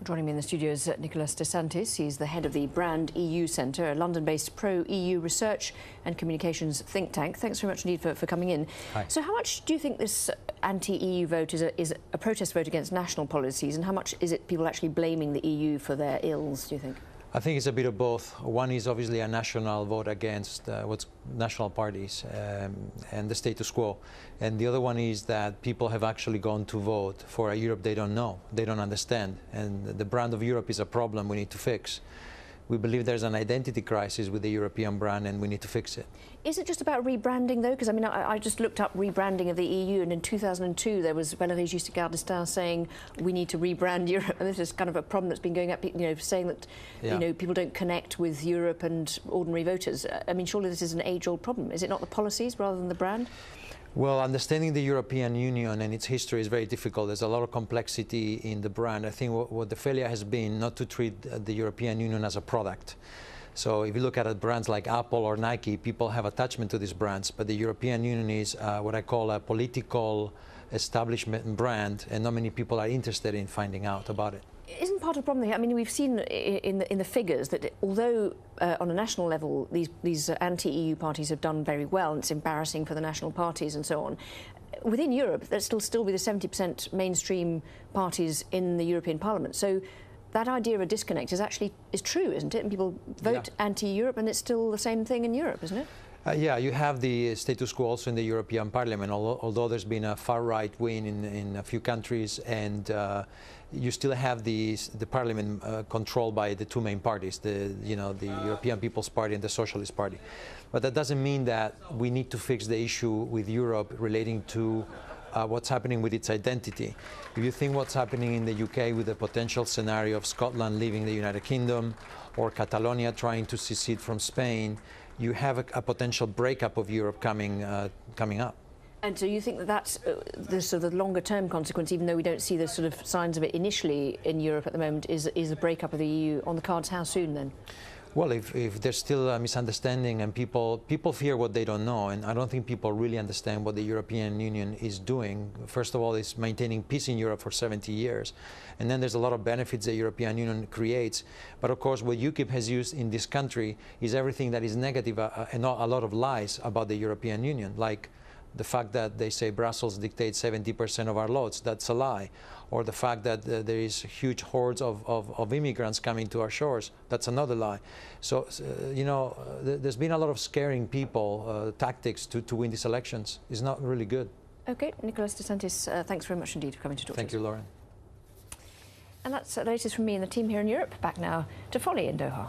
Joining me in the studio is Nicolas De Santis. He's the head of the Brand EU Centre, a London-based pro-EU research and communications think tank. Thanks very much indeed for coming in. Hi. So how much do you think this anti-EU vote is a protest vote against national policies, and how much is it people actually blaming the EU for their ills, do you think? I think it's a bit of both. One is obviously a national vote against what's national parties and the status quo. And the other one is that people have actually gone to vote for a Europe they don't know, they don't understand. And the brand of Europe is a problem we need to fix. We believe there's an identity crisis with the European brand and we need to fix it. Is it just about rebranding though? Because I mean, I just looked up rebranding of the EU, and in 2002 there was Valéry Giscard d'Estaing saying we need to rebrand Europe, and this is kind of a problem that's been going up, you know, saying that people don't connect with Europe and ordinary voters. I mean, surely this is an age-old problem. Is it not the policies rather than the brand? Well, understanding the European Union and its history is very difficult. There's a lot of complexity in the brand. I think what the failure has been not to treat the European Union as a product. So if you look at brands like Apple or Nike, people have attachment to these brands, but the European Union is what I call a political establishment brand, and not many people are interested in finding out about it. Isn't part of the problem here? I mean, we've seen in the figures that although on a national level these anti-EU parties have done very well, and it's embarrassing for the national parties and so on, within Europe there'll still be the 70% mainstream parties in the European Parliament. So that idea of a disconnect is true, isn't it? And people vote anti-Europe, and it's still the same thing in Europe, isn't it? Yeah, you have the status quo also in the European Parliament, although there's been a far-right win in a few countries, and you still have the Parliament controlled by the two main parties, the European People's Party and the Socialist Party. But that doesn't mean that we need to fix the issue with Europe relating to what's happening with its identity. If you think what's happening in the UK with the potential scenario of Scotland leaving the United Kingdom, or Catalonia trying to secede from Spain, you have a potential breakup of Europe coming up. And so you think that that's the sort of longer-term consequence, even though we don't see the sort of signs of it initially in Europe at the moment, is a breakup of the EU on the cards? How soon then? Well, if there's still a misunderstanding and people fear what they don't know, and I don't think people really understand what the European Union is doing. First of all, it's maintaining peace in Europe for 70 years. And then there's a lot of benefits the European Union creates. But of course, what UKIP has used in this country is everything that is negative and a lot of lies about the European Union, like the fact that they say Brussels dictates 70% of our loads. That's a lie. Or the fact that there is huge hordes of immigrants coming to our shores. That's another lie. So, there's been a lot of scaring people tactics to win these elections. It's not really good. OK, Nicolas De Santis, thanks very much indeed for coming to talk to us. Thank you, Lauren. And that's the latest from me and the team here in Europe. Back now to Folly in Doha.